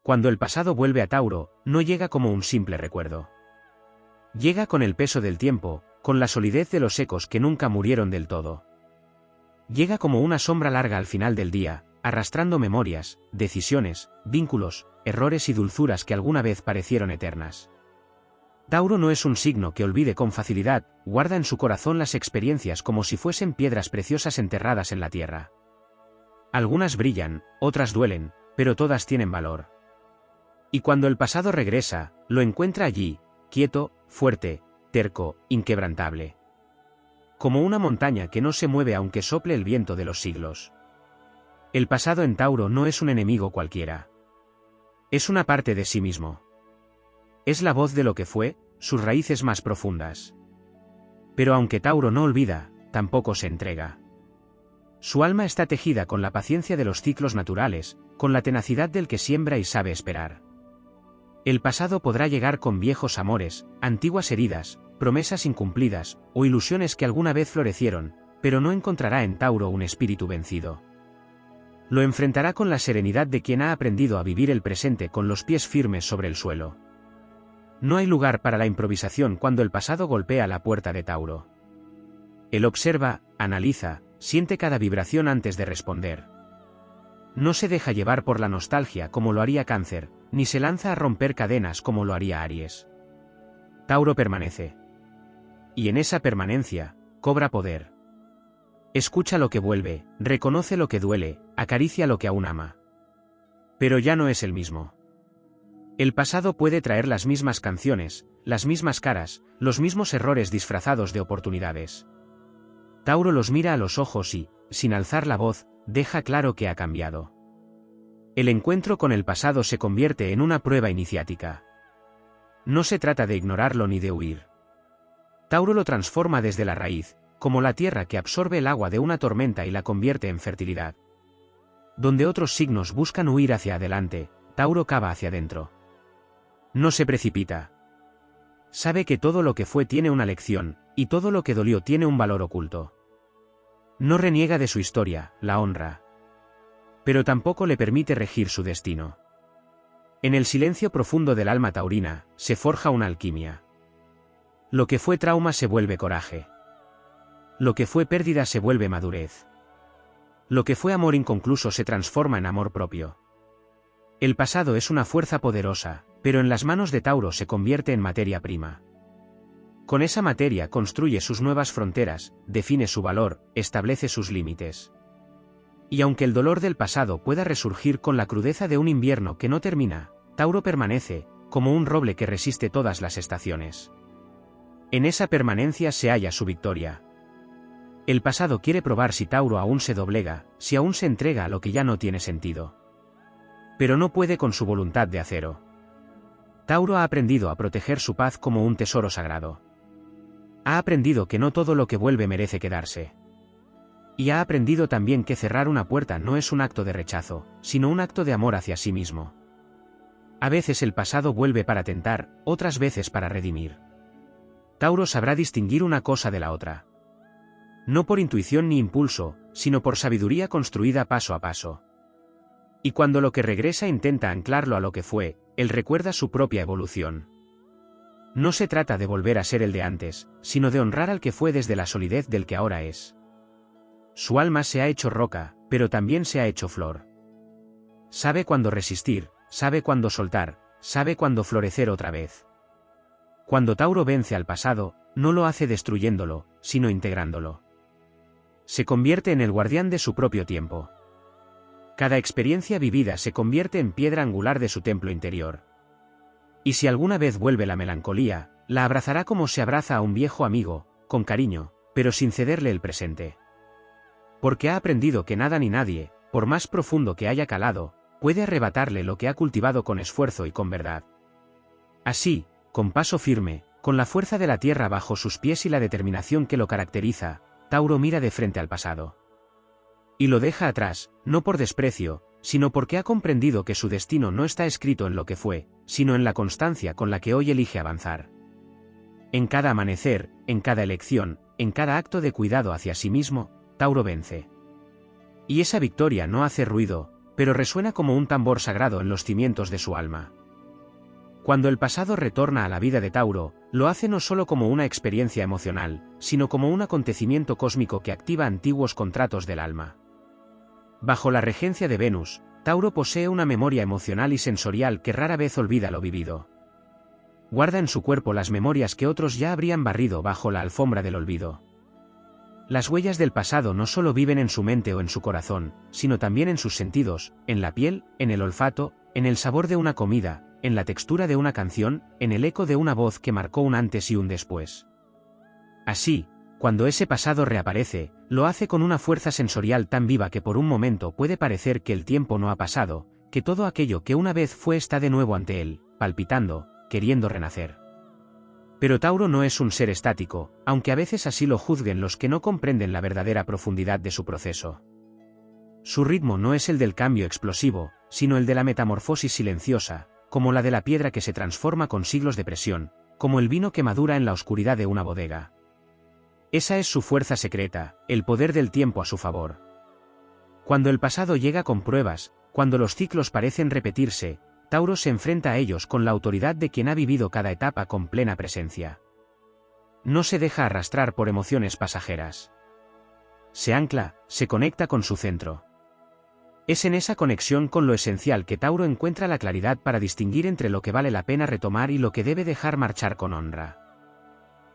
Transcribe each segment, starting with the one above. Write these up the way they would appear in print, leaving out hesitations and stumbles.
Cuando el pasado vuelve a Tauro, no llega como un simple recuerdo. Llega con el peso del tiempo, con la solidez de los ecos que nunca murieron del todo. Llega como una sombra larga al final del día, arrastrando memorias, decisiones, vínculos, errores y dulzuras que alguna vez parecieron eternas. Tauro no es un signo que olvide con facilidad, guarda en su corazón las experiencias como si fuesen piedras preciosas enterradas en la tierra. Algunas brillan, otras duelen, pero todas tienen valor. Y cuando el pasado regresa, lo encuentra allí, quieto, fuerte, terco, inquebrantable. Como una montaña que no se mueve aunque sople el viento de los siglos. El pasado en Tauro no es un enemigo cualquiera. Es una parte de sí mismo. Es la voz de lo que fue, sus raíces más profundas. Pero aunque Tauro no olvida, tampoco se entrega. Su alma está tejida con la paciencia de los ciclos naturales, con la tenacidad del que siembra y sabe esperar. El pasado podrá llegar con viejos amores, antiguas heridas, promesas incumplidas, o ilusiones que alguna vez florecieron, pero no encontrará en Tauro un espíritu vencido. Lo enfrentará con la serenidad de quien ha aprendido a vivir el presente con los pies firmes sobre el suelo. No hay lugar para la improvisación cuando el pasado golpea la puerta de Tauro. Él observa, analiza, siente cada vibración antes de responder. No se deja llevar por la nostalgia como lo haría Cáncer, ni se lanza a romper cadenas como lo haría Aries. Tauro permanece. Y en esa permanencia, cobra poder. Escucha lo que vuelve, reconoce lo que duele, acaricia lo que aún ama. Pero ya no es el mismo. El pasado puede traer las mismas canciones, las mismas caras, los mismos errores disfrazados de oportunidades. Tauro los mira a los ojos y, sin alzar la voz, deja claro que ha cambiado. El encuentro con el pasado se convierte en una prueba iniciática. No se trata de ignorarlo ni de huir. Tauro lo transforma desde la raíz, como la tierra que absorbe el agua de una tormenta y la convierte en fertilidad. Donde otros signos buscan huir hacia adelante, Tauro cava hacia adentro. No se precipita. Sabe que todo lo que fue tiene una lección, y todo lo que dolió tiene un valor oculto. No reniega de su historia, la honra. Pero tampoco le permite regir su destino. En el silencio profundo del alma taurina, se forja una alquimia. Lo que fue trauma se vuelve coraje. Lo que fue pérdida se vuelve madurez. Lo que fue amor inconcluso se transforma en amor propio. El pasado es una fuerza poderosa, pero en las manos de Tauro se convierte en materia prima. Con esa materia construye sus nuevas fronteras, define su valor, establece sus límites. Y aunque el dolor del pasado pueda resurgir con la crudeza de un invierno que no termina, Tauro permanece, como un roble que resiste todas las estaciones. En esa permanencia se halla su victoria. El pasado quiere probar si Tauro aún se doblega, si aún se entrega a lo que ya no tiene sentido. Pero no puede con su voluntad de acero. Tauro ha aprendido a proteger su paz como un tesoro sagrado. Ha aprendido que no todo lo que vuelve merece quedarse. Y ha aprendido también que cerrar una puerta no es un acto de rechazo, sino un acto de amor hacia sí mismo. A veces el pasado vuelve para tentar, otras veces para redimir. Tauro sabrá distinguir una cosa de la otra. No por intuición ni impulso, sino por sabiduría construida paso a paso. Y cuando lo que regresa intenta anclarlo a lo que fue, él recuerda su propia evolución. No se trata de volver a ser el de antes, sino de honrar al que fue desde la solidez del que ahora es. Su alma se ha hecho roca, pero también se ha hecho flor. Sabe cuándo resistir, sabe cuándo soltar, sabe cuándo florecer otra vez. Cuando Tauro vence al pasado, no lo hace destruyéndolo, sino integrándolo. Se convierte en el guardián de su propio tiempo. Cada experiencia vivida se convierte en piedra angular de su templo interior. Y si alguna vez vuelve la melancolía, la abrazará como se abraza a un viejo amigo, con cariño, pero sin cederle el presente. Porque ha aprendido que nada ni nadie, por más profundo que haya calado, puede arrebatarle lo que ha cultivado con esfuerzo y con verdad. Así, con paso firme, con la fuerza de la tierra bajo sus pies y la determinación que lo caracteriza, Tauro mira de frente al pasado. Y lo deja atrás, no por desprecio, sino porque ha comprendido que su destino no está escrito en lo que fue, sino en la constancia con la que hoy elige avanzar. En cada amanecer, en cada elección, en cada acto de cuidado hacia sí mismo, Tauro vence. Y esa victoria no hace ruido, pero resuena como un tambor sagrado en los cimientos de su alma. Cuando el pasado retorna a la vida de Tauro, lo hace no solo como una experiencia emocional, sino como un acontecimiento cósmico que activa antiguos contratos del alma. Bajo la regencia de Venus, Tauro posee una memoria emocional y sensorial que rara vez olvida lo vivido. Guarda en su cuerpo las memorias que otros ya habrían barrido bajo la alfombra del olvido. Las huellas del pasado no solo viven en su mente o en su corazón, sino también en sus sentidos, en la piel, en el olfato, en el sabor de una comida, en la textura de una canción, en el eco de una voz que marcó un antes y un después. Así, cuando ese pasado reaparece, lo hace con una fuerza sensorial tan viva que por un momento puede parecer que el tiempo no ha pasado, que todo aquello que una vez fue está de nuevo ante él, palpitando, queriendo renacer. Pero Tauro no es un ser estático, aunque a veces así lo juzguen los que no comprenden la verdadera profundidad de su proceso. Su ritmo no es el del cambio explosivo, sino el de la metamorfosis silenciosa, como la de la piedra que se transforma con siglos de presión, como el vino que madura en la oscuridad de una bodega. Esa es su fuerza secreta, el poder del tiempo a su favor. Cuando el pasado llega con pruebas, cuando los ciclos parecen repetirse, Tauro se enfrenta a ellos con la autoridad de quien ha vivido cada etapa con plena presencia. No se deja arrastrar por emociones pasajeras. Se ancla, se conecta con su centro. Es en esa conexión con lo esencial que Tauro encuentra la claridad para distinguir entre lo que vale la pena retomar y lo que debe dejar marchar con honra.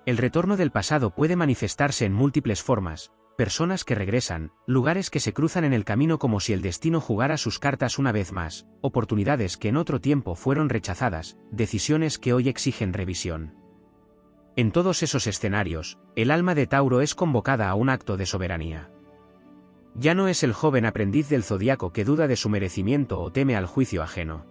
El retorno del pasado puede manifestarse en múltiples formas: personas que regresan, lugares que se cruzan en el camino como si el destino jugara sus cartas una vez más, oportunidades que en otro tiempo fueron rechazadas, decisiones que hoy exigen revisión. En todos esos escenarios, el alma de Tauro es convocada a un acto de soberanía. Ya no es el joven aprendiz del zodiaco que duda de su merecimiento o teme al juicio ajeno.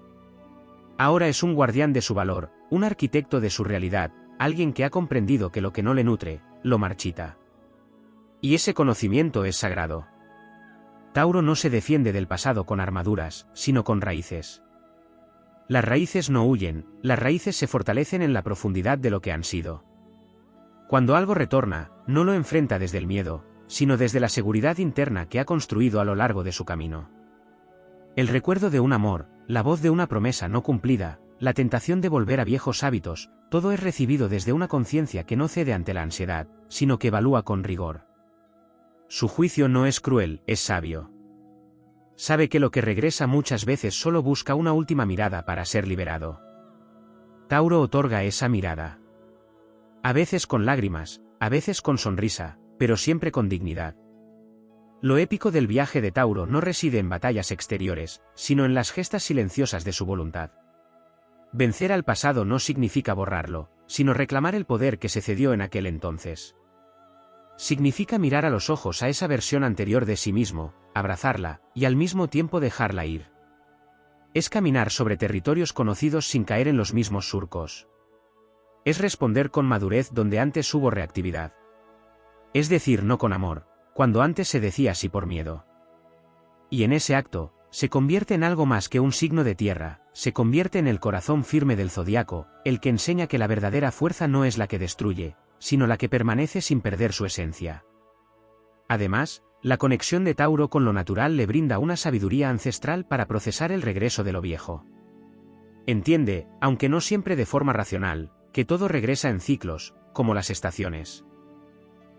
Ahora es un guardián de su valor, un arquitecto de su realidad, alguien que ha comprendido que lo que no le nutre, lo marchita. Y ese conocimiento es sagrado. Tauro no se defiende del pasado con armaduras, sino con raíces. Las raíces no huyen, las raíces se fortalecen en la profundidad de lo que han sido. Cuando algo retorna, no lo enfrenta desde el miedo, sino desde la seguridad interna que ha construido a lo largo de su camino. El recuerdo de un amor, la voz de una promesa no cumplida, la tentación de volver a viejos hábitos, todo es recibido desde una conciencia que no cede ante la ansiedad, sino que evalúa con rigor. Su juicio no es cruel, es sabio. Sabe que lo que regresa muchas veces solo busca una última mirada para ser liberado. Tauro otorga esa mirada. A veces con lágrimas, a veces con sonrisa, pero siempre con dignidad. Lo épico del viaje de Tauro no reside en batallas exteriores, sino en las gestas silenciosas de su voluntad. Vencer al pasado no significa borrarlo, sino reclamar el poder que se cedió en aquel entonces. Significa mirar a los ojos a esa versión anterior de sí mismo, abrazarla, y al mismo tiempo dejarla ir. Es caminar sobre territorios conocidos sin caer en los mismos surcos. Es responder con madurez donde antes hubo reactividad. Es decir no con amor, cuando antes se decía sí por miedo. Y en ese acto, se convierte en algo más que un signo de tierra, se convierte en el corazón firme del zodiaco, el que enseña que la verdadera fuerza no es la que destruye, sino la que permanece sin perder su esencia. Además, la conexión de Tauro con lo natural le brinda una sabiduría ancestral para procesar el regreso de lo viejo. Entiende, aunque no siempre de forma racional, que todo regresa en ciclos, como las estaciones.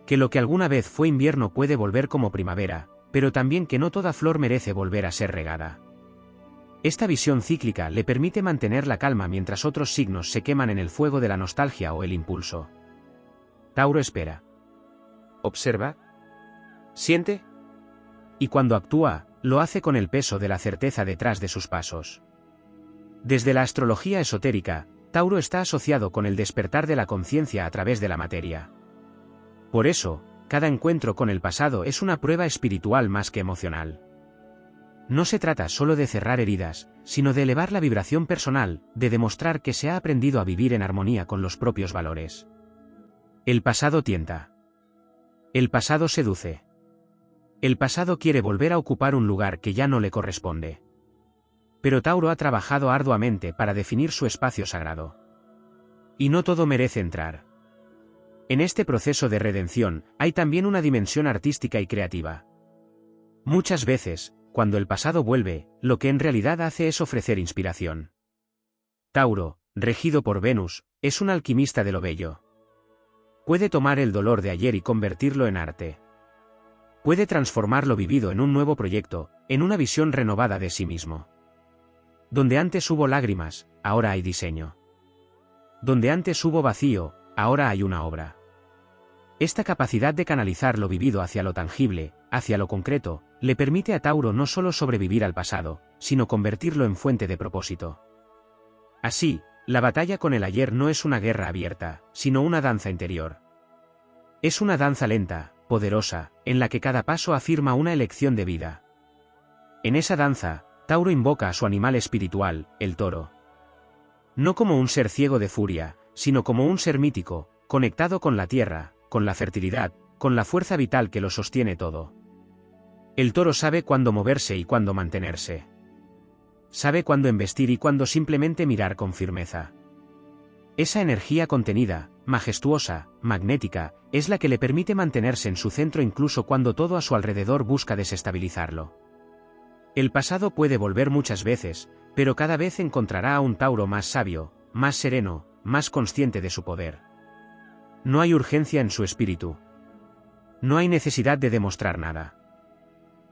Que lo que alguna vez fue invierno puede volver como primavera, pero también que no toda flor merece volver a ser regada. Esta visión cíclica le permite mantener la calma mientras otros signos se queman en el fuego de la nostalgia o el impulso. Tauro espera. Observa. Siente. Y cuando actúa, lo hace con el peso de la certeza detrás de sus pasos. Desde la astrología esotérica, Tauro está asociado con el despertar de la conciencia a través de la materia. Por eso, cada encuentro con el pasado es una prueba espiritual más que emocional. No se trata solo de cerrar heridas, sino de elevar la vibración personal, de demostrar que se ha aprendido a vivir en armonía con los propios valores. El pasado tienta. El pasado seduce. El pasado quiere volver a ocupar un lugar que ya no le corresponde. Pero Tauro ha trabajado arduamente para definir su espacio sagrado. Y no todo merece entrar. En este proceso de redención, hay también una dimensión artística y creativa. Muchas veces, cuando el pasado vuelve, lo que en realidad hace es ofrecer inspiración. Tauro, regido por Venus, es un alquimista de lo bello. Puede tomar el dolor de ayer y convertirlo en arte. Puede transformar lo vivido en un nuevo proyecto, en una visión renovada de sí mismo. Donde antes hubo lágrimas, ahora hay diseño. Donde antes hubo vacío, ahora hay una obra. Esta capacidad de canalizar lo vivido hacia lo tangible, hacia lo concreto, le permite a Tauro no solo sobrevivir al pasado, sino convertirlo en fuente de propósito. Así, la batalla con el ayer no es una guerra abierta, sino una danza interior. Es una danza lenta, poderosa, en la que cada paso afirma una elección de vida. En esa danza, Tauro invoca a su animal espiritual, el toro. No como un ser ciego de furia, sino como un ser mítico, conectado con la tierra, con la fertilidad, con la fuerza vital que lo sostiene todo. El toro sabe cuándo moverse y cuándo mantenerse. Sabe cuándo embestir y cuándo simplemente mirar con firmeza. Esa energía contenida, majestuosa, magnética, es la que le permite mantenerse en su centro incluso cuando todo a su alrededor busca desestabilizarlo. El pasado puede volver muchas veces, pero cada vez encontrará a un Tauro más sabio, más sereno, más consciente de su poder. No hay urgencia en su espíritu. No hay necesidad de demostrar nada.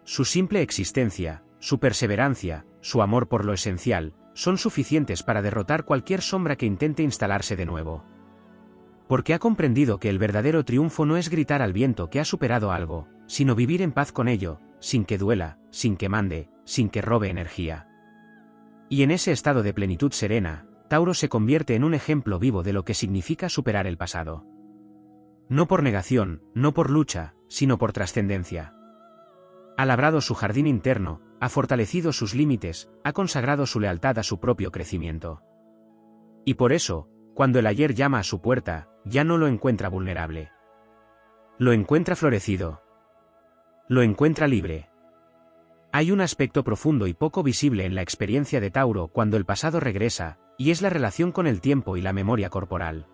Su simple existencia, su perseverancia, su amor por lo esencial, son suficientes para derrotar cualquier sombra que intente instalarse de nuevo. Porque ha comprendido que el verdadero triunfo no es gritar al viento que ha superado algo, sino vivir en paz con ello, sin que duela, sin que mande, sin que robe energía. Y en ese estado de plenitud serena, Tauro se convierte en un ejemplo vivo de lo que significa superar el pasado. No por negación, no por lucha, sino por trascendencia. Ha labrado su jardín interno, ha fortalecido sus límites, ha consagrado su lealtad a su propio crecimiento. Y por eso, cuando el ayer llama a su puerta, ya no lo encuentra vulnerable. Lo encuentra florecido. Lo encuentra libre. Hay un aspecto profundo y poco visible en la experiencia de Tauro cuando el pasado regresa, y es la relación con el tiempo y la memoria corporal.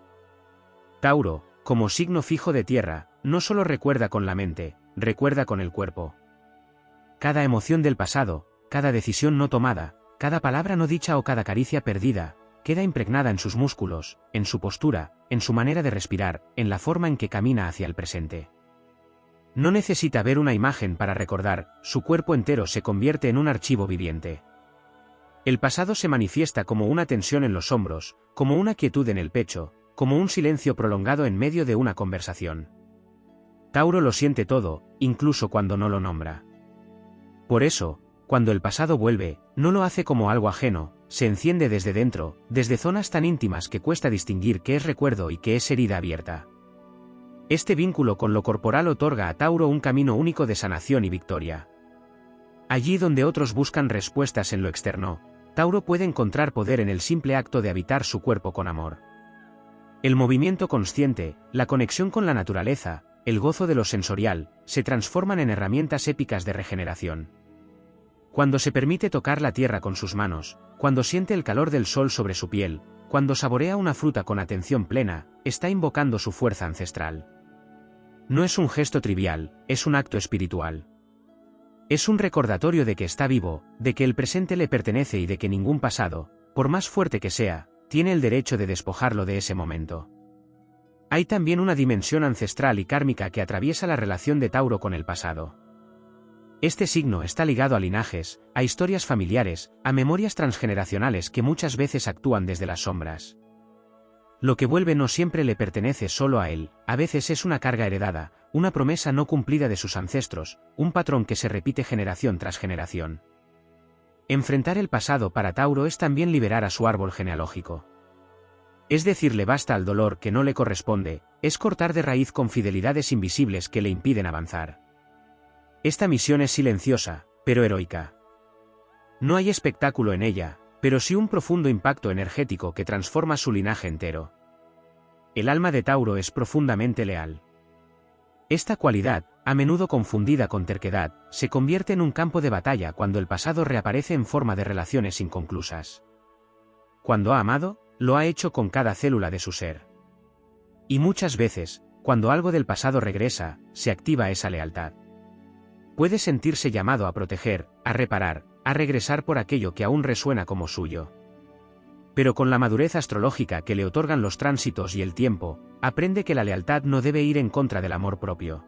Tauro, como signo fijo de tierra, no solo recuerda con la mente, recuerda con el cuerpo. Cada emoción del pasado, cada decisión no tomada, cada palabra no dicha o cada caricia perdida, queda impregnada en sus músculos, en su postura, en su manera de respirar, en la forma en que camina hacia el presente. No necesita ver una imagen para recordar, su cuerpo entero se convierte en un archivo viviente. El pasado se manifiesta como una tensión en los hombros, como una quietud en el pecho, como un silencio prolongado en medio de una conversación. Tauro lo siente todo, incluso cuando no lo nombra. Por eso, cuando el pasado vuelve, no lo hace como algo ajeno, se enciende desde dentro, desde zonas tan íntimas que cuesta distinguir qué es recuerdo y qué es herida abierta. Este vínculo con lo corporal otorga a Tauro un camino único de sanación y victoria. Allí donde otros buscan respuestas en lo externo, Tauro puede encontrar poder en el simple acto de habitar su cuerpo con amor. El movimiento consciente, la conexión con la naturaleza, el gozo de lo sensorial, se transforman en herramientas épicas de regeneración. Cuando se permite tocar la tierra con sus manos, cuando siente el calor del sol sobre su piel, cuando saborea una fruta con atención plena, está invocando su fuerza ancestral. No es un gesto trivial, es un acto espiritual. Es un recordatorio de que está vivo, de que el presente le pertenece y de que ningún pasado, por más fuerte que sea, tiene el derecho de despojarlo de ese momento. Hay también una dimensión ancestral y kármica que atraviesa la relación de Tauro con el pasado. Este signo está ligado a linajes, a historias familiares, a memorias transgeneracionales que muchas veces actúan desde las sombras. Lo que vuelve no siempre le pertenece solo a él, a veces es una carga heredada, una promesa no cumplida de sus ancestros, un patrón que se repite generación tras generación. Enfrentar el pasado para Tauro es también liberar a su árbol genealógico. Es decirle basta al dolor que no le corresponde, es cortar de raíz con fidelidades invisibles que le impiden avanzar. Esta misión es silenciosa, pero heroica. No hay espectáculo en ella, pero sí un profundo impacto energético que transforma su linaje entero. El alma de Tauro es profundamente leal. Esta cualidad, a menudo confundida con terquedad, se convierte en un campo de batalla cuando el pasado reaparece en forma de relaciones inconclusas. Cuando ha amado, lo ha hecho con cada célula de su ser. Y muchas veces, cuando algo del pasado regresa, se activa esa lealtad. Puede sentirse llamado a proteger, a reparar, a regresar por aquello que aún resuena como suyo. Pero con la madurez astrológica que le otorgan los tránsitos y el tiempo, aprende que la lealtad no debe ir en contra del amor propio.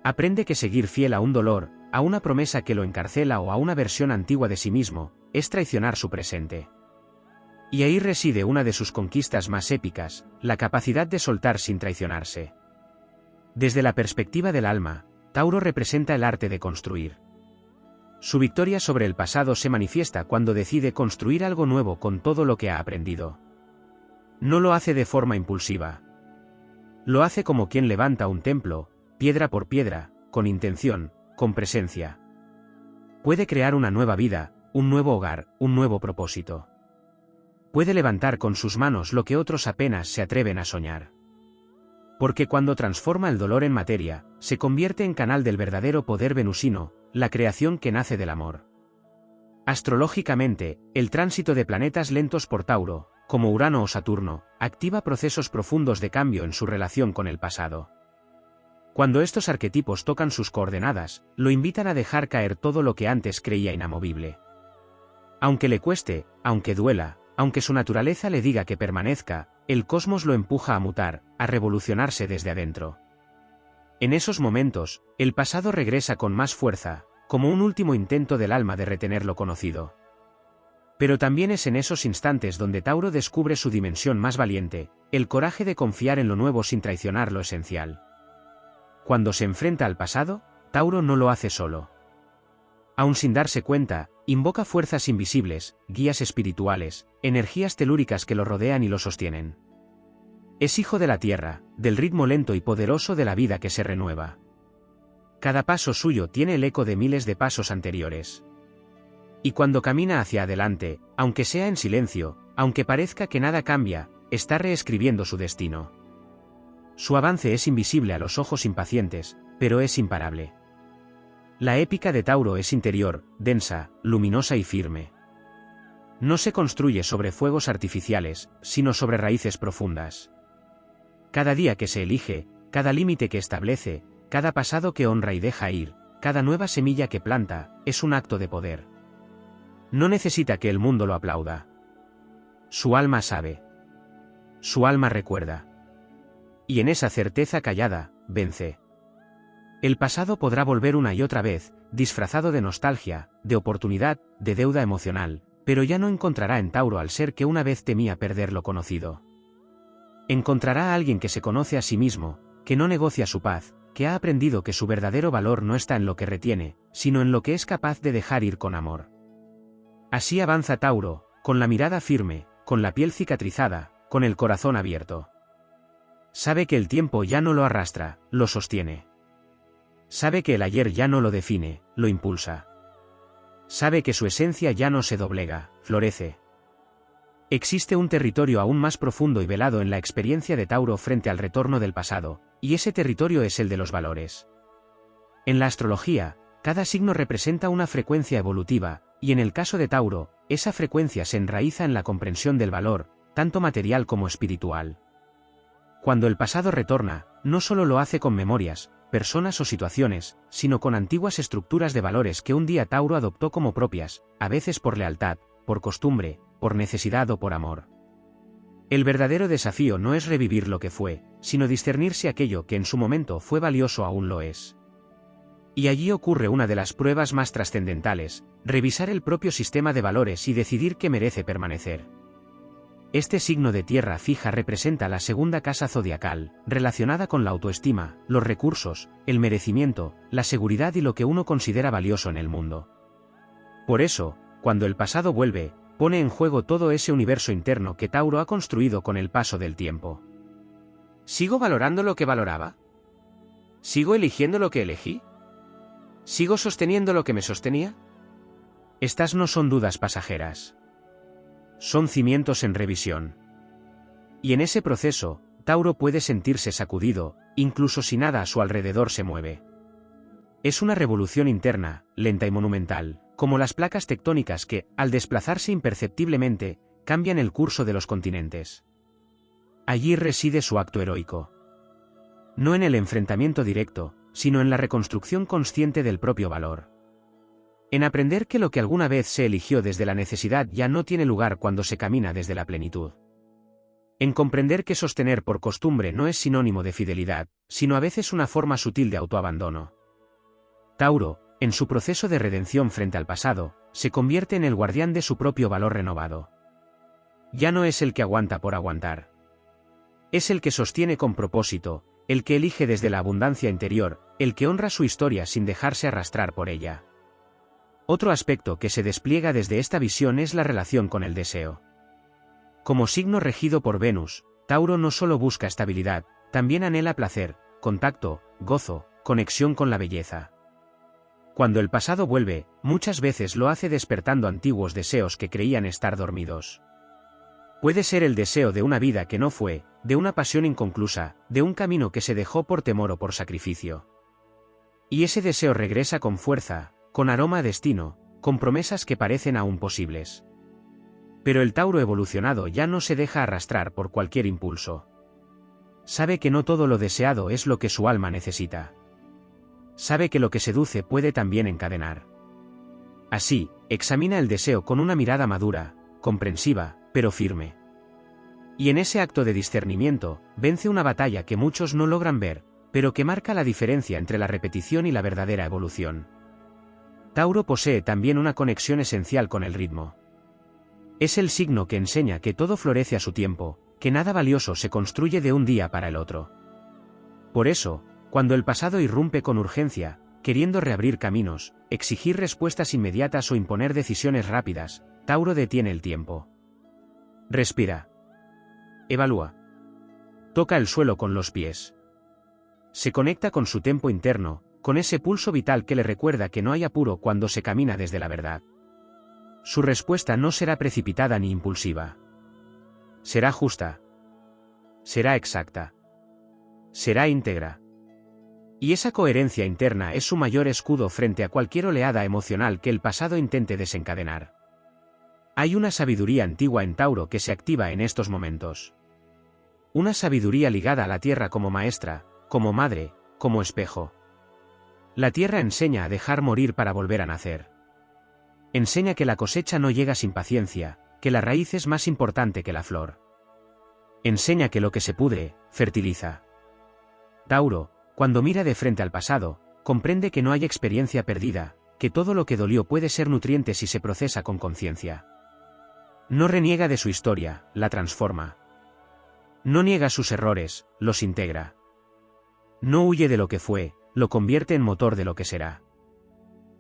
Aprende que seguir fiel a un dolor, a una promesa que lo encarcela o a una versión antigua de sí mismo, es traicionar su presente. Y ahí reside una de sus conquistas más épicas, la capacidad de soltar sin traicionarse. Desde la perspectiva del alma, Tauro representa el arte de construir. Su victoria sobre el pasado se manifiesta cuando decide construir algo nuevo con todo lo que ha aprendido. No lo hace de forma impulsiva. Lo hace como quien levanta un templo, piedra por piedra, con intención, con presencia. Puede crear una nueva vida, un nuevo hogar, un nuevo propósito. Puede levantar con sus manos lo que otros apenas se atreven a soñar. Porque cuando transforma el dolor en materia, se convierte en canal del verdadero poder venusino, la creación que nace del amor. Astrológicamente, el tránsito de planetas lentos por Tauro, como Urano o Saturno, activa procesos profundos de cambio en su relación con el pasado. Cuando estos arquetipos tocan sus coordenadas, lo invitan a dejar caer todo lo que antes creía inamovible. Aunque le cueste, aunque duela, aunque su naturaleza le diga que permanezca, el cosmos lo empuja a mutar, a revolucionarse desde adentro. En esos momentos, el pasado regresa con más fuerza, como un último intento del alma de retener lo conocido. Pero también es en esos instantes donde Tauro descubre su dimensión más valiente, el coraje de confiar en lo nuevo sin traicionar lo esencial. Cuando se enfrenta al pasado, Tauro no lo hace solo. Aun sin darse cuenta, invoca fuerzas invisibles, guías espirituales, energías telúricas que lo rodean y lo sostienen. Es hijo de la tierra, del ritmo lento y poderoso de la vida que se renueva. Cada paso suyo tiene el eco de miles de pasos anteriores. Y cuando camina hacia adelante, aunque sea en silencio, aunque parezca que nada cambia, está reescribiendo su destino. Su avance es invisible a los ojos impacientes, pero es imparable. La épica de Tauro es interior, densa, luminosa y firme. No se construye sobre fuegos artificiales, sino sobre raíces profundas. Cada día que se elige, cada límite que establece, cada pasado que honra y deja ir, cada nueva semilla que planta, es un acto de poder. No necesita que el mundo lo aplauda. Su alma sabe. Su alma recuerda. Y en esa certeza callada, vence. El pasado podrá volver una y otra vez, disfrazado de nostalgia, de oportunidad, de deuda emocional, pero ya no encontrará en Tauro al ser que una vez temía perder lo conocido. Encontrará a alguien que se conoce a sí mismo, que no negocia su paz, que ha aprendido que su verdadero valor no está en lo que retiene, sino en lo que es capaz de dejar ir con amor. Así avanza Tauro, con la mirada firme, con la piel cicatrizada, con el corazón abierto. Sabe que el tiempo ya no lo arrastra, lo sostiene. Sabe que el ayer ya no lo define, lo impulsa. Sabe que su esencia ya no se doblega, florece. Existe un territorio aún más profundo y velado en la experiencia de Tauro frente al retorno del pasado, y ese territorio es el de los valores. En la astrología, cada signo representa una frecuencia evolutiva, y en el caso de Tauro, esa frecuencia se enraiza en la comprensión del valor, tanto material como espiritual. Cuando el pasado retorna, no solo lo hace con memorias, personas o situaciones, sino con antiguas estructuras de valores que un día Tauro adoptó como propias, a veces por lealtad, por costumbre, por necesidad o por amor. El verdadero desafío no es revivir lo que fue, sino discernir si aquello que en su momento fue valioso aún lo es. Y allí ocurre una de las pruebas más trascendentales, revisar el propio sistema de valores y decidir qué merece permanecer. Este signo de tierra fija representa la segunda casa zodiacal, relacionada con la autoestima, los recursos, el merecimiento, la seguridad y lo que uno considera valioso en el mundo. Por eso, cuando el pasado vuelve, pone en juego todo ese universo interno que Tauro ha construido con el paso del tiempo. ¿Sigo valorando lo que valoraba? ¿Sigo eligiendo lo que elegí? ¿Sigo sosteniendo lo que me sostenía? Estas no son dudas pasajeras. Son cimientos en revisión. Y en ese proceso, Tauro puede sentirse sacudido, incluso si nada a su alrededor se mueve. Es una revolución interna, lenta y monumental, como las placas tectónicas que, al desplazarse imperceptiblemente, cambian el curso de los continentes. Allí reside su acto heroico. No en el enfrentamiento directo, sino en la reconstrucción consciente del propio valor. En aprender que lo que alguna vez se eligió desde la necesidad ya no tiene lugar cuando se camina desde la plenitud. En comprender que sostener por costumbre no es sinónimo de fidelidad, sino a veces una forma sutil de autoabandono. Tauro, en su proceso de redención frente al pasado, se convierte en el guardián de su propio valor renovado. Ya no es el que aguanta por aguantar. Es el que sostiene con propósito, el que elige desde la abundancia interior, el que honra su historia sin dejarse arrastrar por ella. Otro aspecto que se despliega desde esta visión es la relación con el deseo. Como signo regido por Venus, Tauro no solo busca estabilidad, también anhela placer, contacto, gozo, conexión con la belleza. Cuando el pasado vuelve, muchas veces lo hace despertando antiguos deseos que creían estar dormidos. Puede ser el deseo de una vida que no fue, de una pasión inconclusa, de un camino que se dejó por temor o por sacrificio. Y ese deseo regresa con fuerza, con aroma a destino, con promesas que parecen aún posibles. Pero el Tauro evolucionado ya no se deja arrastrar por cualquier impulso. Sabe que no todo lo deseado es lo que su alma necesita. Sabe que lo que seduce puede también encadenar. Así, examina el deseo con una mirada madura, comprensiva, pero firme. Y en ese acto de discernimiento, vence una batalla que muchos no logran ver, pero que marca la diferencia entre la repetición y la verdadera evolución. Tauro posee también una conexión esencial con el ritmo. Es el signo que enseña que todo florece a su tiempo, que nada valioso se construye de un día para el otro. Por eso, cuando el pasado irrumpe con urgencia, queriendo reabrir caminos, exigir respuestas inmediatas o imponer decisiones rápidas, Tauro detiene el tiempo. Respira. Evalúa. Toca el suelo con los pies. Se conecta con su tempo interno, con ese pulso vital que le recuerda que no hay apuro cuando se camina desde la verdad. Su respuesta no será precipitada ni impulsiva. Será justa. Será exacta. Será íntegra. Y esa coherencia interna es su mayor escudo frente a cualquier oleada emocional que el pasado intente desencadenar. Hay una sabiduría antigua en Tauro que se activa en estos momentos. Una sabiduría ligada a la tierra como maestra, como madre, como espejo. La tierra enseña a dejar morir para volver a nacer. Enseña que la cosecha no llega sin paciencia, que la raíz es más importante que la flor. Enseña que lo que se pudre, fertiliza. Tauro, cuando mira de frente al pasado, comprende que no hay experiencia perdida, que todo lo que dolió puede ser nutriente si se procesa con conciencia. No reniega de su historia, la transforma. No niega sus errores, los integra. No huye de lo que fue, lo convierte en motor de lo que será.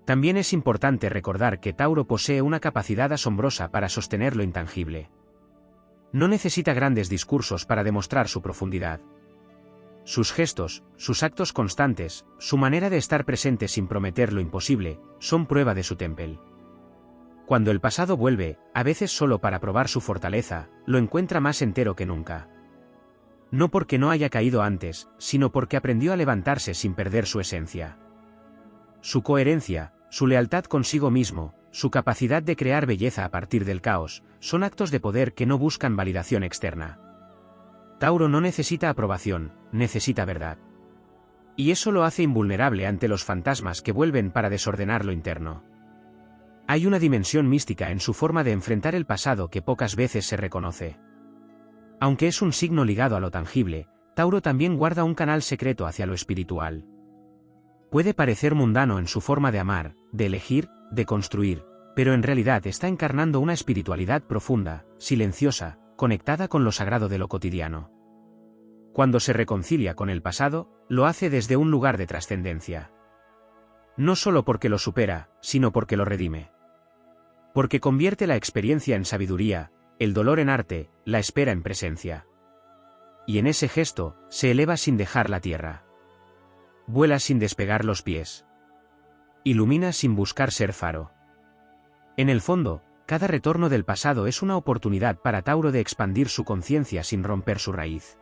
También es importante recordar que Tauro posee una capacidad asombrosa para sostener lo intangible. No necesita grandes discursos para demostrar su profundidad. Sus gestos, sus actos constantes, su manera de estar presente sin prometer lo imposible, son prueba de su temple. Cuando el pasado vuelve, a veces solo para probar su fortaleza, lo encuentra más entero que nunca. No porque no haya caído antes, sino porque aprendió a levantarse sin perder su esencia. Su coherencia, su lealtad consigo mismo, su capacidad de crear belleza a partir del caos, son actos de poder que no buscan validación externa. Tauro no necesita aprobación, necesita verdad. Y eso lo hace invulnerable ante los fantasmas que vuelven para desordenar lo interno. Hay una dimensión mística en su forma de enfrentar el pasado que pocas veces se reconoce. Aunque es un signo ligado a lo tangible, Tauro también guarda un canal secreto hacia lo espiritual. Puede parecer mundano en su forma de amar, de elegir, de construir, pero en realidad está encarnando una espiritualidad profunda, silenciosa, conectada con lo sagrado de lo cotidiano. Cuando se reconcilia con el pasado, lo hace desde un lugar de trascendencia. No solo porque lo supera, sino porque lo redime. Porque convierte la experiencia en sabiduría, el dolor en arte, la espera en presencia. Y en ese gesto, se eleva sin dejar la tierra. Vuela sin despegar los pies. Ilumina sin buscar ser faro. En el fondo, cada retorno del pasado es una oportunidad para Tauro de expandir su conciencia sin romper su raíz.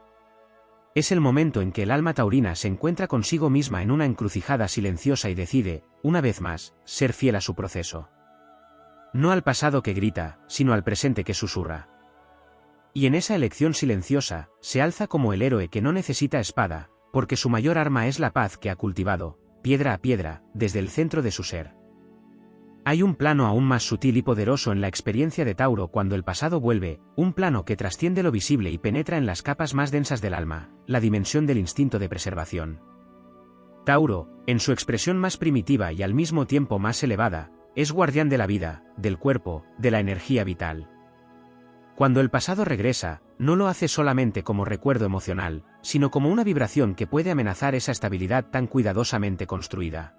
Es el momento en que el alma taurina se encuentra consigo misma en una encrucijada silenciosa y decide, una vez más, ser fiel a su proceso. No al pasado que grita, sino al presente que susurra. Y en esa elección silenciosa, se alza como el héroe que no necesita espada, porque su mayor arma es la paz que ha cultivado, piedra a piedra, desde el centro de su ser. Hay un plano aún más sutil y poderoso en la experiencia de Tauro cuando el pasado vuelve, un plano que trasciende lo visible y penetra en las capas más densas del alma, la dimensión del instinto de preservación. Tauro, en su expresión más primitiva y al mismo tiempo más elevada, es guardián de la vida, del cuerpo, de la energía vital. Cuando el pasado regresa, no lo hace solamente como recuerdo emocional, sino como una vibración que puede amenazar esa estabilidad tan cuidadosamente construida.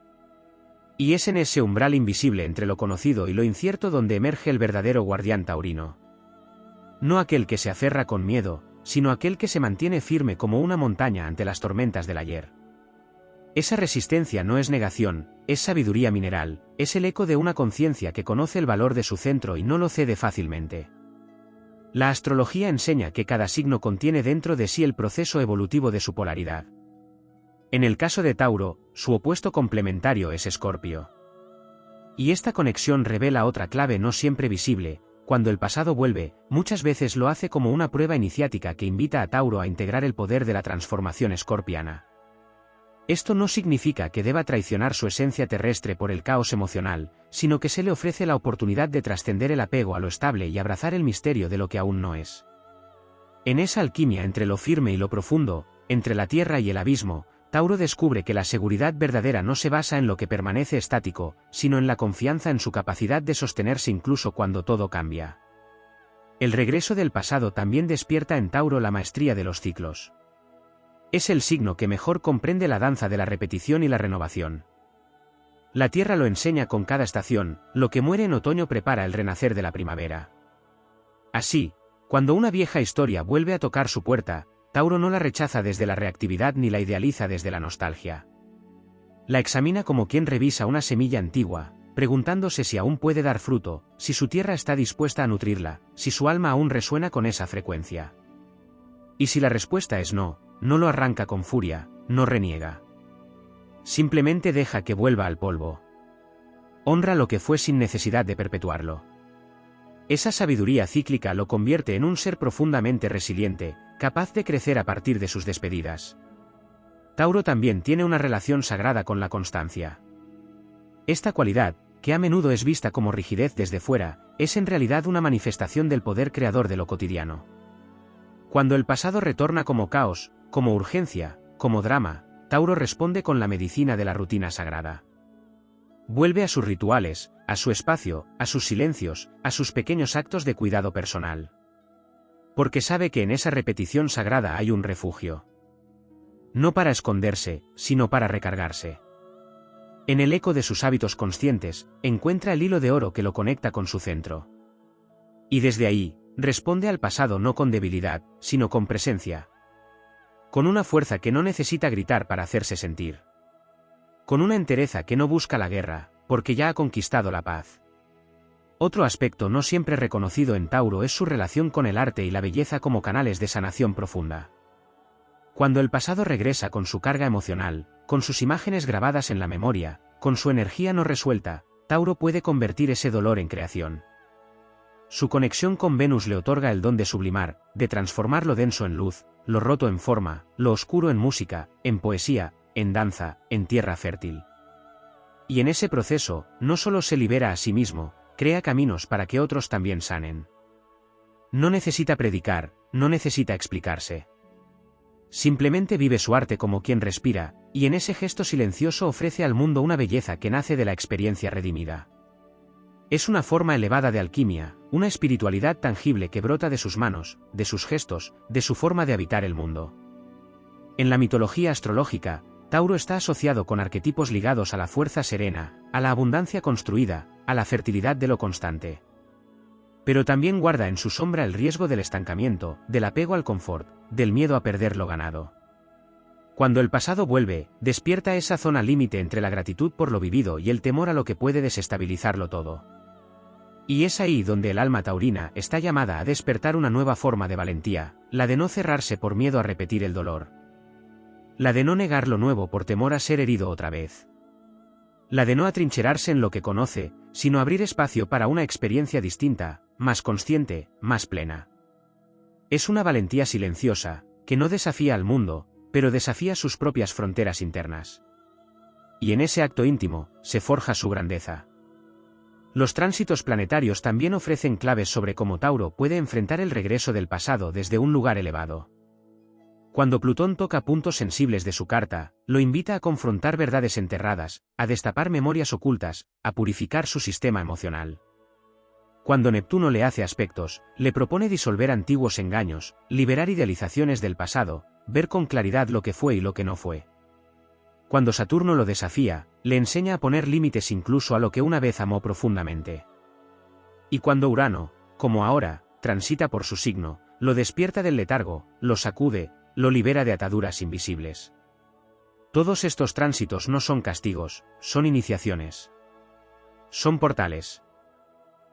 Y es en ese umbral invisible entre lo conocido y lo incierto donde emerge el verdadero guardián taurino. No aquel que se aferra con miedo, sino aquel que se mantiene firme como una montaña ante las tormentas del ayer. Esa resistencia no es negación, es sabiduría mineral, es el eco de una conciencia que conoce el valor de su centro y no lo cede fácilmente. La astrología enseña que cada signo contiene dentro de sí el proceso evolutivo de su polaridad. En el caso de Tauro, su opuesto complementario es Escorpio. Y esta conexión revela otra clave no siempre visible: cuando el pasado vuelve, muchas veces lo hace como una prueba iniciática que invita a Tauro a integrar el poder de la transformación escorpiana. Esto no significa que deba traicionar su esencia terrestre por el caos emocional, sino que se le ofrece la oportunidad de trascender el apego a lo estable y abrazar el misterio de lo que aún no es. En esa alquimia entre lo firme y lo profundo, entre la tierra y el abismo, Tauro descubre que la seguridad verdadera no se basa en lo que permanece estático, sino en la confianza en su capacidad de sostenerse incluso cuando todo cambia. El regreso del pasado también despierta en Tauro la maestría de los ciclos. Es el signo que mejor comprende la danza de la repetición y la renovación. La tierra lo enseña con cada estación: lo que muere en otoño prepara el renacer de la primavera. Así, cuando una vieja historia vuelve a tocar su puerta, Tauro no la rechaza desde la reactividad ni la idealiza desde la nostalgia. La examina como quien revisa una semilla antigua, preguntándose si aún puede dar fruto, si su tierra está dispuesta a nutrirla, si su alma aún resuena con esa frecuencia. Y si la respuesta es no, no lo arranca con furia, no reniega. Simplemente deja que vuelva al polvo. Honra lo que fue sin necesidad de perpetuarlo. Esa sabiduría cíclica lo convierte en un ser profundamente resiliente, capaz de crecer a partir de sus despedidas. Tauro también tiene una relación sagrada con la constancia. Esta cualidad, que a menudo es vista como rigidez desde fuera, es en realidad una manifestación del poder creador de lo cotidiano. Cuando el pasado retorna como caos, como urgencia, como drama, Tauro responde con la medicina de la rutina sagrada. Vuelve a sus rituales, a su espacio, a sus silencios, a sus pequeños actos de cuidado personal. Porque sabe que en esa repetición sagrada hay un refugio. No para esconderse, sino para recargarse. En el eco de sus hábitos conscientes, encuentra el hilo de oro que lo conecta con su centro. Y desde ahí, responde al pasado no con debilidad, sino con presencia. Con una fuerza que no necesita gritar para hacerse sentir. Con una entereza que no busca la guerra, porque ya ha conquistado la paz. Otro aspecto no siempre reconocido en Tauro es su relación con el arte y la belleza como canales de sanación profunda. Cuando el pasado regresa con su carga emocional, con sus imágenes grabadas en la memoria, con su energía no resuelta, Tauro puede convertir ese dolor en creación. Su conexión con Venus le otorga el don de sublimar, de transformar lo denso en luz, lo roto en forma, lo oscuro en música, en poesía, en danza, en tierra fértil. Y en ese proceso, no solo se libera a sí mismo, crea caminos para que otros también sanen. No necesita predicar, no necesita explicarse. Simplemente vive su arte como quien respira, y en ese gesto silencioso ofrece al mundo una belleza que nace de la experiencia redimida. Es una forma elevada de alquimia, una espiritualidad tangible que brota de sus manos, de sus gestos, de su forma de habitar el mundo. En la mitología astrológica, Tauro está asociado con arquetipos ligados a la fuerza serena, a la abundancia construida, a la fertilidad de lo constante. Pero también guarda en su sombra el riesgo del estancamiento, del apego al confort, del miedo a perder lo ganado. Cuando el pasado vuelve, despierta esa zona límite entre la gratitud por lo vivido y el temor a lo que puede desestabilizarlo todo. Y es ahí donde el alma taurina está llamada a despertar una nueva forma de valentía, la de no cerrarse por miedo a repetir el dolor. La de no negar lo nuevo por temor a ser herido otra vez. La de no atrincherarse en lo que conoce, sino abrir espacio para una experiencia distinta, más consciente, más plena. Es una valentía silenciosa, que no desafía al mundo, pero desafía sus propias fronteras internas. Y en ese acto íntimo, se forja su grandeza. Los tránsitos planetarios también ofrecen claves sobre cómo Tauro puede enfrentar el regreso del pasado desde un lugar elevado. Cuando Plutón toca puntos sensibles de su carta, lo invita a confrontar verdades enterradas, a destapar memorias ocultas, a purificar su sistema emocional. Cuando Neptuno le hace aspectos, le propone disolver antiguos engaños, liberar idealizaciones del pasado, ver con claridad lo que fue y lo que no fue. Cuando Saturno lo desafía, le enseña a poner límites incluso a lo que una vez amó profundamente. Y cuando Urano, como ahora, transita por su signo, lo despierta del letargo, lo sacude, lo libera de ataduras invisibles. Todos estos tránsitos no son castigos, son iniciaciones. Son portales.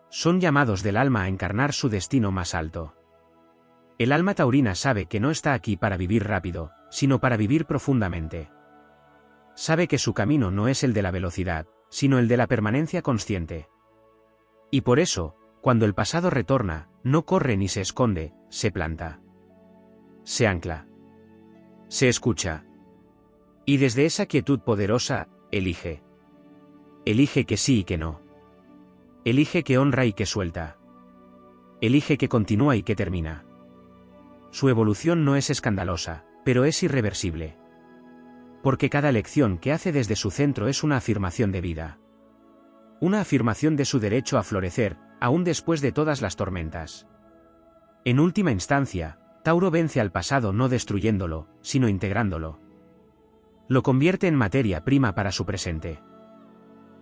Son llamados del alma a encarnar su destino más alto. El alma taurina sabe que no está aquí para vivir rápido, sino para vivir profundamente. Sabe que su camino no es el de la velocidad, sino el de la permanencia consciente. Y por eso, cuando el pasado retorna, no corre ni se esconde, se planta. Se ancla. Se escucha. Y desde esa quietud poderosa, elige. Elige que sí y que no. Elige que honra y que suelta. Elige que continúa y que termina. Su evolución no es escandalosa, pero es irreversible. Porque cada elección que hace desde su centro es una afirmación de vida. Una afirmación de su derecho a florecer, aún después de todas las tormentas. En última instancia, Tauro vence al pasado no destruyéndolo, sino integrándolo. Lo convierte en materia prima para su presente.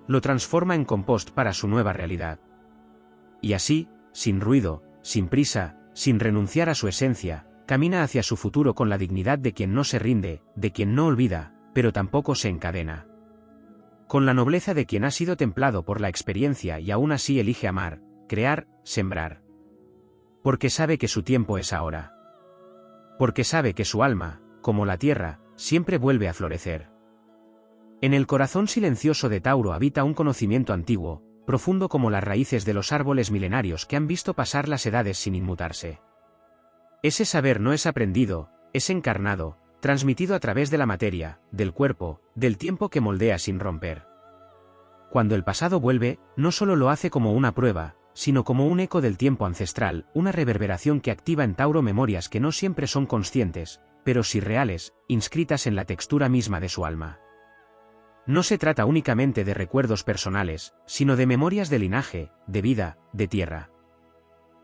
Lo transforma en compost para su nueva realidad. Y así, sin ruido, sin prisa, sin renunciar a su esencia, camina hacia su futuro con la dignidad de quien no se rinde, de quien no olvida, pero tampoco se encadena. Con la nobleza de quien ha sido templado por la experiencia y aún así elige amar, crear, sembrar. Porque sabe que su tiempo es ahora. Porque sabe que su alma, como la tierra, siempre vuelve a florecer. En el corazón silencioso de Tauro habita un conocimiento antiguo, profundo como las raíces de los árboles milenarios que han visto pasar las edades sin inmutarse. Ese saber no es aprendido, es encarnado, transmitido a través de la materia, del cuerpo, del tiempo que moldea sin romper. Cuando el pasado vuelve, no solo lo hace como una prueba, sino como un eco del tiempo ancestral, una reverberación que activa en Tauro memorias que no siempre son conscientes, pero sí reales, inscritas en la textura misma de su alma. No se trata únicamente de recuerdos personales, sino de memorias de linaje, de vida, de tierra.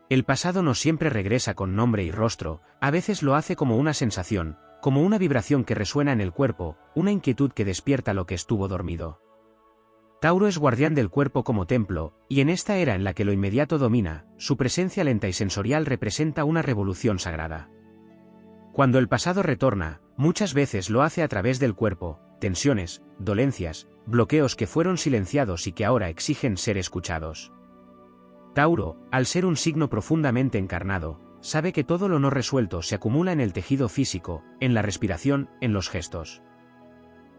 El pasado no siempre regresa con nombre y rostro, a veces lo hace como una sensación, como una vibración que resuena en el cuerpo, una inquietud que despierta lo que estuvo dormido. Tauro es guardián del cuerpo como templo, y en esta era en la que lo inmediato domina, su presencia lenta y sensorial representa una revolución sagrada. Cuando el pasado retorna, muchas veces lo hace a través del cuerpo, tensiones, dolencias, bloqueos que fueron silenciados y que ahora exigen ser escuchados. Tauro, al ser un signo profundamente encarnado, sabe que todo lo no resuelto se acumula en el tejido físico, en la respiración, en los gestos.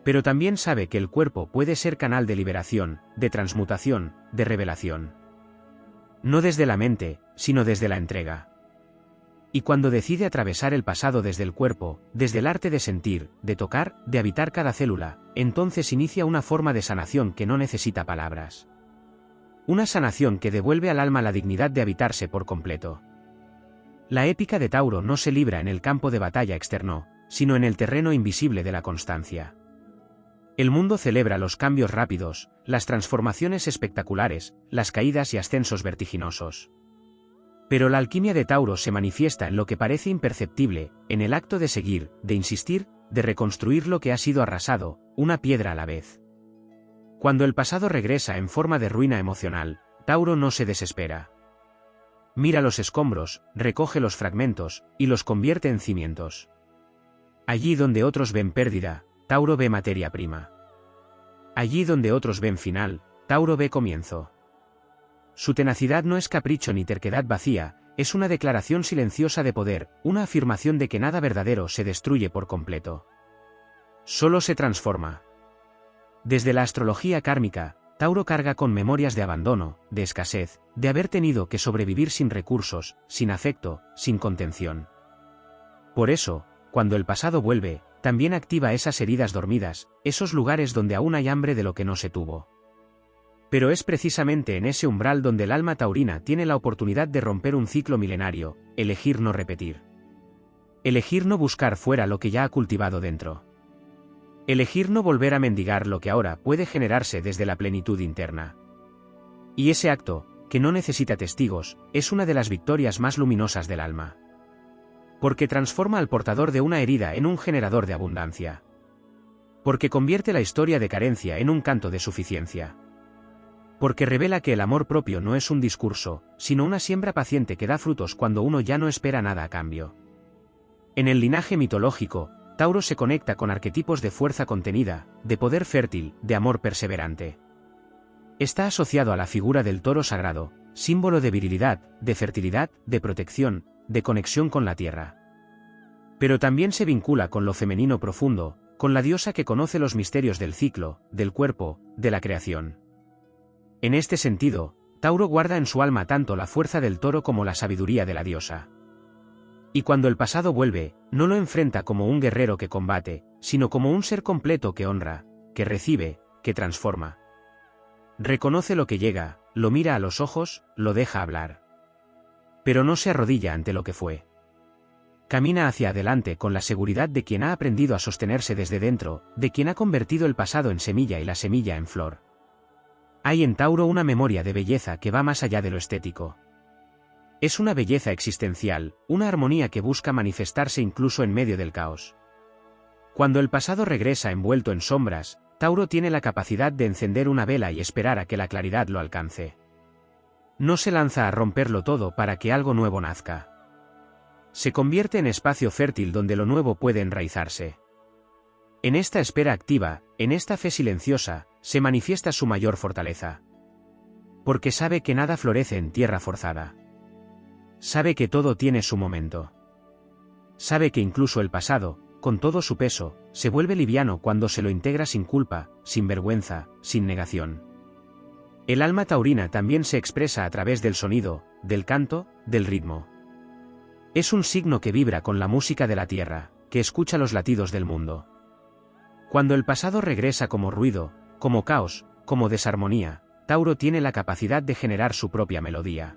Pero también sabe que el cuerpo puede ser canal de liberación, de transmutación, de revelación. No desde la mente, sino desde la entrega. Y cuando decide atravesar el pasado desde el cuerpo, desde el arte de sentir, de tocar, de habitar cada célula, entonces inicia una forma de sanación que no necesita palabras. Una sanación que devuelve al alma la dignidad de habitarse por completo. La épica de Tauro no se libra en el campo de batalla externo, sino en el terreno invisible de la constancia. El mundo celebra los cambios rápidos, las transformaciones espectaculares, las caídas y ascensos vertiginosos. Pero la alquimia de Tauro se manifiesta en lo que parece imperceptible, en el acto de seguir, de insistir, de reconstruir lo que ha sido arrasado, una piedra a la vez. Cuando el pasado regresa en forma de ruina emocional, Tauro no se desespera. Mira los escombros, recoge los fragmentos, y los convierte en cimientos. Allí donde otros ven pérdida, Tauro ve materia prima. Allí donde otros ven final, Tauro ve comienzo. Su tenacidad no es capricho ni terquedad vacía, es una declaración silenciosa de poder, una afirmación de que nada verdadero se destruye por completo. Solo se transforma. Desde la astrología kármica, Tauro carga con memorias de abandono, de escasez, de haber tenido que sobrevivir sin recursos, sin afecto, sin contención. Por eso, cuando el pasado vuelve, también activa esas heridas dormidas, esos lugares donde aún hay hambre de lo que no se tuvo. Pero es precisamente en ese umbral donde el alma taurina tiene la oportunidad de romper un ciclo milenario, elegir no repetir. Elegir no buscar fuera lo que ya ha cultivado dentro. Elegir no volver a mendigar lo que ahora puede generarse desde la plenitud interna. Y ese acto, que no necesita testigos, es una de las victorias más luminosas del alma. Porque transforma al portador de una herida en un generador de abundancia. Porque convierte la historia de carencia en un canto de suficiencia. Porque revela que el amor propio no es un discurso, sino una siembra paciente que da frutos cuando uno ya no espera nada a cambio. En el linaje mitológico, Tauro se conecta con arquetipos de fuerza contenida, de poder fértil, de amor perseverante. Está asociado a la figura del toro sagrado, símbolo de virilidad, de fertilidad, de protección, de conexión con la tierra. Pero también se vincula con lo femenino profundo, con la diosa que conoce los misterios del ciclo, del cuerpo, de la creación. En este sentido, Tauro guarda en su alma tanto la fuerza del toro como la sabiduría de la diosa. Y cuando el pasado vuelve, no lo enfrenta como un guerrero que combate, sino como un ser completo que honra, que recibe, que transforma. Reconoce lo que llega, lo mira a los ojos, lo deja hablar. Pero no se arrodilla ante lo que fue. Camina hacia adelante con la seguridad de quien ha aprendido a sostenerse desde dentro, de quien ha convertido el pasado en semilla y la semilla en flor. Hay en Tauro una memoria de belleza que va más allá de lo estético. Es una belleza existencial, una armonía que busca manifestarse incluso en medio del caos. Cuando el pasado regresa envuelto en sombras, Tauro tiene la capacidad de encender una vela y esperar a que la claridad lo alcance. No se lanza a romperlo todo para que algo nuevo nazca. Se convierte en espacio fértil donde lo nuevo puede enraizarse. En esta espera activa, en esta fe silenciosa, se manifiesta su mayor fortaleza. Porque sabe que nada florece en tierra forzada. Sabe que todo tiene su momento. Sabe que incluso el pasado, con todo su peso, se vuelve liviano cuando se lo integra sin culpa, sin vergüenza, sin negación. El alma taurina también se expresa a través del sonido, del canto, del ritmo. Es un signo que vibra con la música de la tierra, que escucha los latidos del mundo. Cuando el pasado regresa como ruido, como caos, como desarmonía, Tauro tiene la capacidad de generar su propia melodía.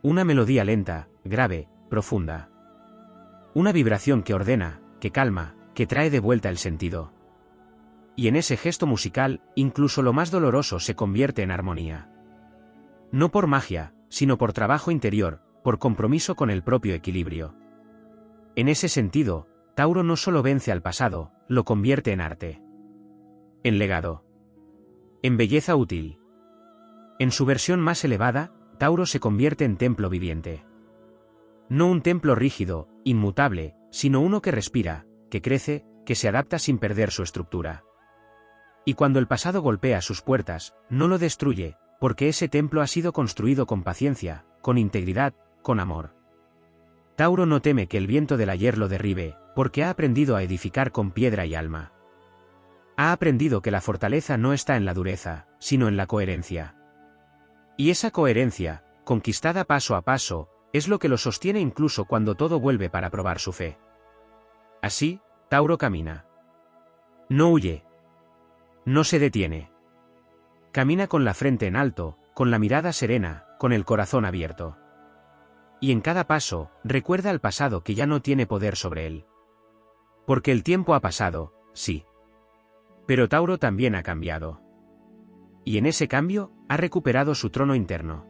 Una melodía lenta, grave, profunda. Una vibración que ordena, que calma, que trae de vuelta el sentido. Y en ese gesto musical, incluso lo más doloroso se convierte en armonía. No por magia, sino por trabajo interior, por compromiso con el propio equilibrio. En ese sentido, Tauro no solo vence al pasado, lo convierte en arte. En legado. En belleza útil. En su versión más elevada, Tauro se convierte en templo viviente. No un templo rígido, inmutable, sino uno que respira, que crece, que se adapta sin perder su estructura. Y cuando el pasado golpea sus puertas, no lo destruye, porque ese templo ha sido construido con paciencia, con integridad, con amor. Tauro no teme que el viento del ayer lo derribe, porque ha aprendido a edificar con piedra y alma. Ha aprendido que la fortaleza no está en la dureza, sino en la coherencia. Y esa coherencia, conquistada paso a paso, es lo que lo sostiene incluso cuando todo vuelve para probar su fe. Así, Tauro camina. No huye. No se detiene. Camina con la frente en alto, con la mirada serena, con el corazón abierto. Y en cada paso, recuerda al pasado que ya no tiene poder sobre él. Porque el tiempo ha pasado, sí. Pero Tauro también ha cambiado. Y en ese cambio, ha recuperado su trono interno.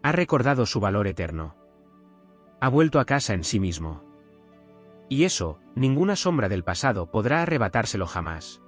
Ha recordado su valor eterno. Ha vuelto a casa en sí mismo. Y eso, ninguna sombra del pasado podrá arrebatárselo jamás.